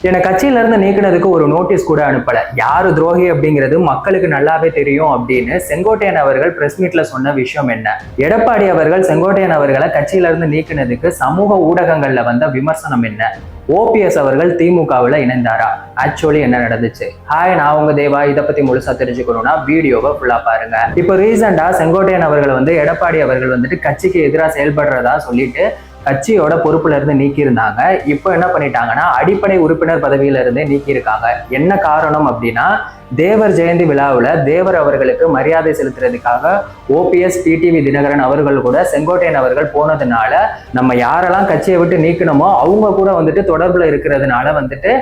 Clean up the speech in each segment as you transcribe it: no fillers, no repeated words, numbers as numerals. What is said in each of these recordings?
என்னை கட்சியில இருந்து நீக்கினதுக்கு ஒரு நோட்டீஸ் கூட அனுப்பல. யாரு துரோகி அப்படிங்கிறது மக்களுக்கு நல்லாவே தெரியும் அப்படின்னு செங்கோட்டையன் அவர்கள் பிரஸ் மீட்ல சொன்ன விஷயம் என்ன? எடப்பாடி அவர்கள் செங்கோட்டையன் அவர்களை கட்சியில இருந்து நீக்கினதுக்கு சமூக ஊடகங்கள்ல வந்த விமர்சனம் என்ன? ஓபிஎஸ் அவர்கள் திமுகவில் இணைந்தாரா? ஆக்சுவலி என்ன நடந்துச்சு? ஹாய், நான் உங்க தேவா. இதை பத்தி முழுசா தெரிஞ்சுக்கணும்னா வீடியோவை ஃபுல்லா பாருங்க. இப்போ ரீசெண்டா செங்கோட்டையன் அவர்கள் எடப்பாடி அவர்கள் கட்சிக்கு எதிராக செயல்படுறதா சொல்லிட்டு கட்சியோட பொறுப்புல இருந்து நீக்கி இருந்தாங்க. இப்போ என்ன பண்ணிட்டாங்கன்னா அடிப்படை உறுப்பினர் பதவியில இருந்தே நீக்கி இருக்காங்க. என்ன காரணம் அப்படின்னா, தேவர் ஜெயந்தி விழாவில் தேவர் அவர்களுக்கு மரியாதை செலுத்துறதுக்காக ஓபிஎஸ் டிடிவி தினகரன் அவர்கள் கூட செங்கோட்டையன் அவர்கள் போனதுனால நம்ம யாரெல்லாம் கட்சியை விட்டு நீக்கணுமோ அவங்க கூட தொடர்புல இருக்கிறதுனால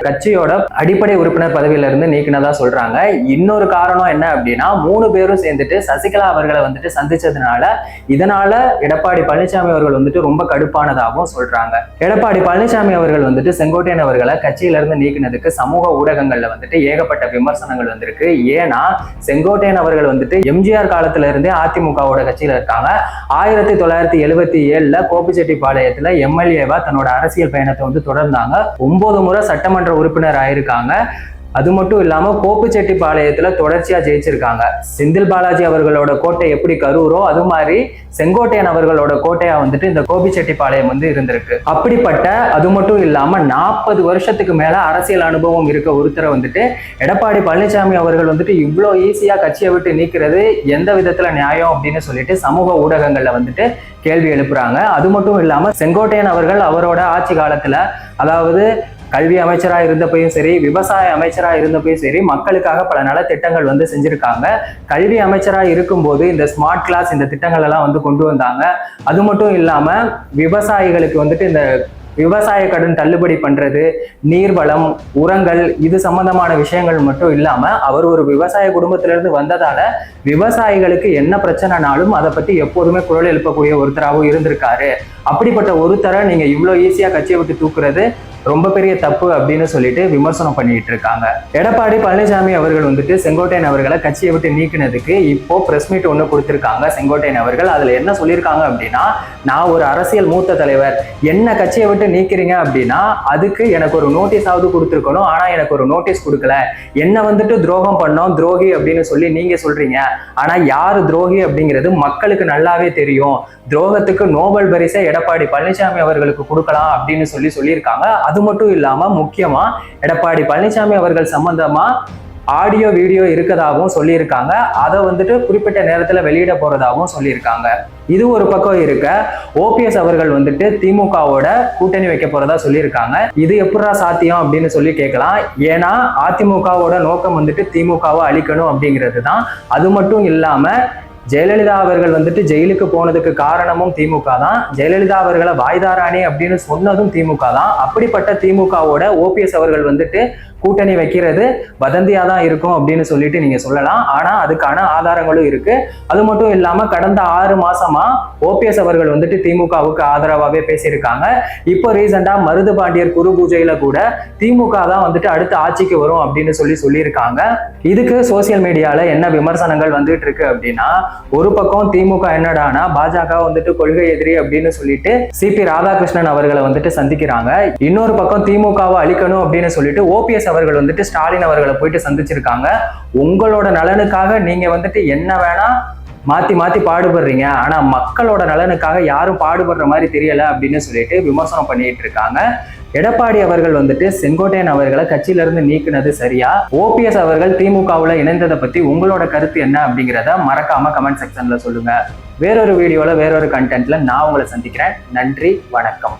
கட்சியோட அடிப்படை உறுப்பினர் பதவியில இருந்து நீக்கினதா சொல்றாங்க. இன்னொரு காரணம் என்ன அப்படின்னா, 3 பேரும் சேர்ந்துட்டு சசிகலா அவர்களை சந்திச்சதுனால இதனால எடப்பாடி பழனிசாமி அவர்கள் ரொம்ப கடுப்பானதாகவும் சொல்றாங்க. எடப்பாடி பழனிசாமி அவர்கள் செங்கோட்டையன் அவர்களை கட்சியில இருந்து நீக்கினதுக்கு சமூக ஊடகங்கள்ல ஏகப்பட்ட விமர்சனங்கள் வந்திருக்கு. ஏன்னா செங்கோட்டையன் அவர்கள் எம்ஜிஆர் காலத்துல இருந்தே அதிமுகவோட கட்சியில இருக்காங்க. 1977 கோபிச்செட்டிப்பாளையத்துல எம்எல்ஏவா தன்னோட அரசியல் பயணத்தை தொடர்ந்தாங்க. 9 முறை சட்டமன்ற உறுப்பினர் ஆயிருக்காங்க. அது மட்டும் இல்லாம கோபிச்செட்டிப்பாளையத்துல தொடர்ச்சியா ஜெயிச்சிருக்காங்க. செந்தில் பாலாஜி அவர்களோட கோட்டை எப்படி கரூரோ அது மாதிரி செங்கோட்டையன் அவர்களோட கோட்டையா இந்த கோபிச்செட்டிப்பாளையம் இருந்திருக்கு. அப்படிப்பட்ட அது மட்டும் இல்லாம 40 வருஷத்துக்கு மேல அரசியல் அனுபவம் இருக்க ஒருத்தரை எடப்பாடி பழனிசாமி அவர்கள் இவ்வளோ ஈஸியா கட்சியை விட்டு நீக்கிறது எந்த விதத்துல நியாயம் அப்படின்னு சொல்லிட்டு சமூக ஊடகங்கள்ல கேள்வி எழுப்புறாங்க. அது மட்டும் இல்லாம செங்கோட்டையன் அவர்கள் அவரோட ஆட்சி காலத்துல, அதாவது கல்வி அமைச்சரா இருந்தப்பையும் சரி, விவசாய அமைச்சரா இருந்தப்பையும் சரி, மக்களுக்காக பல நலத்திட்டங்கள் செஞ்சிருக்காங்க. கல்வி அமைச்சரா இருக்கும்போது இந்த ஸ்மார்ட் கிளாஸ் இந்த திட்டங்கள் எல்லாம் கொண்டு வந்தாங்க. அது மட்டும் இல்லாம விவசாயிகளுக்கு இந்த விவசாய கடன் தள்ளுபடி பண்றது, நீர்வளம், உரங்கள், இது சம்பந்தமான விஷயங்கள் மட்டும் இல்லாம அவர் ஒரு விவசாய குடும்பத்திலிருந்து வந்ததால விவசாயிகளுக்கு என்ன பிரச்சனைனாலும் அதை பத்தி எப்போதுமே குரல் எழுப்பக்கூடிய ஒருத்தராகவும் இருந்திருக்காரு. அப்படிப்பட்ட ஒருத்தரை நீங்க இவ்வளவு ஈஸியா கட்சியை விட்டு தூக்குறது ரொம்ப பெரிய தப்பு அப்படின்னு சொல்லிட்டு விமர்சனம் பண்ணிட்டு இருக்காங்க. எடப்பாடி பழனிசாமி அவர்கள் செங்கோட்டையன் அவர்களை கட்சியை விட்டு நீக்கினதுக்கு இப்போ பிரஸ் மீட் ஒன்று கொடுத்திருக்காங்க. செங்கோட்டையன் அவர்கள் அதுல என்ன சொல்லியிருக்காங்க அப்படின்னா, நான் ஒரு அரசியல் மூத்த தலைவர், என்ன கட்சியை விட்டு நீக்கிறீங்க அப்படின்னா அதுக்கு எனக்கு ஒரு நோட்டீஸ் ஆவது கொடுத்துருக்கணும். ஆனா எனக்கு ஒரு நோட்டீஸ் கொடுக்கல. என்ன துரோகம் பண்ணோம், துரோகி அப்படின்னு சொல்லி நீங்க சொல்றீங்க. ஆனா யாரு துரோகி அப்படிங்கிறது மக்களுக்கு நல்லாவே தெரியும். துரோகத்துக்கு நோபல் பரிசை எடப்பாடி பழனிசாமி அவர்களுக்கு கொடுக்கலாம் அப்படின்னு சொல்லியிருக்காங்க. அது மட்டும் இல்லாம முக்கியமா எடப்பாடி பழனிசாமி அவர்கள் சம்பந்தமா ஆடியோ வீடியோ இருக்கதாகவும் சொல்லியிருக்காங்க. அதை குறிப்பிட்ட நேரத்துல வெளியிட போறதாகவும் சொல்லியிருக்காங்க. இது ஒரு பக்கம் இருக்க, ஓபிஎஸ் அவர்கள் திமுகவோட கூட்டணி வைக்க போறதா சொல்லியிருக்காங்க. இது எப்படா சாத்தியம் அப்படின்னு சொல்லி கேட்கலாம். ஏன்னா அதிமுகவோட நோக்கம் திமுகவை அழிக்கணும் அப்படிங்கிறது தான். அது மட்டும் இல்லாம ஜெயலலிதா அவர்கள் ஜெயிலுக்கு போனதுக்கு காரணமும் திமுக தான். ஜெயலலிதா அவர்களை வாய்தாராணி அப்படின்னு சொன்னதும் திமுக தான். அப்படிப்பட்ட திமுகவோட ஓபிஎஸ் அவர்கள் கூட்டணி வைக்கிறது வதந்தியா தான் இருக்கும் அப்படின்னு சொல்லிட்டு நீங்க சொல்லலாம். ஆனா அதுக்கான ஆதாரங்களும் இருக்கு. அது மட்டும் இல்லாம கடந்த 6 மாசமா ஓபிஎஸ் அவர்கள் திமுகவுக்கு ஆதரவாகவே பேசியிருக்காங்க. இப்போ ரீசெண்டா மருது பாண்டியர் குரு பூஜையில கூட திமுக தான் அடுத்த ஆட்சிக்கு வரும் அப்படின்னு சொல்லியிருக்காங்க. இதுக்கு சோசியல் மீடியால என்ன விமர்சனங்கள் இருக்கு அப்படின்னா, ஒரு பக்கம் திமுக என்னடானா பாஜக கொள்கை எதிரி அப்படின்னு சொல்லிட்டு சிபி ராதாகிருஷ்ணன் அவர்களை சந்திக்கிறாங்க. இன்னொரு பக்கம் திமுகவை அழிக்கணும் அப்படின்னு சொல்லிட்டு ஓபிஎஸ் அவர்கள் ஸ்டாலின் அவர்களை போயிட்டு சந்திச்சிருக்காங்க. உங்களோட நலனுக்காக நீங்க என்ன வேணா மாத்தி பாடுபடுறீங்க, ஆனா மக்களோட நலனுக்காக யாரும் பாடுபடுற மாதிரி தெரியல அப்படின்னு சொல்லிட்டு விமர்சனம் பண்ணிட்டு இருக்காங்க. எடப்பாடி அவர்கள் செங்கோட்டையன் அவர்களை கட்சியில இருந்து நீக்கினது சரியா? ஓபிஎஸ் அவர்கள் திமுகவுல இணைந்ததை பத்தி உங்களோட கருத்து என்ன அப்படிங்கிறத மறக்காம கமெண்ட் செக்ஷன்ல சொல்லுங்க. வேறொரு வீடியோல வேறொரு கண்டென்ட்ல நான் உங்களை சந்திக்கிறேன். நன்றி, வணக்கம்.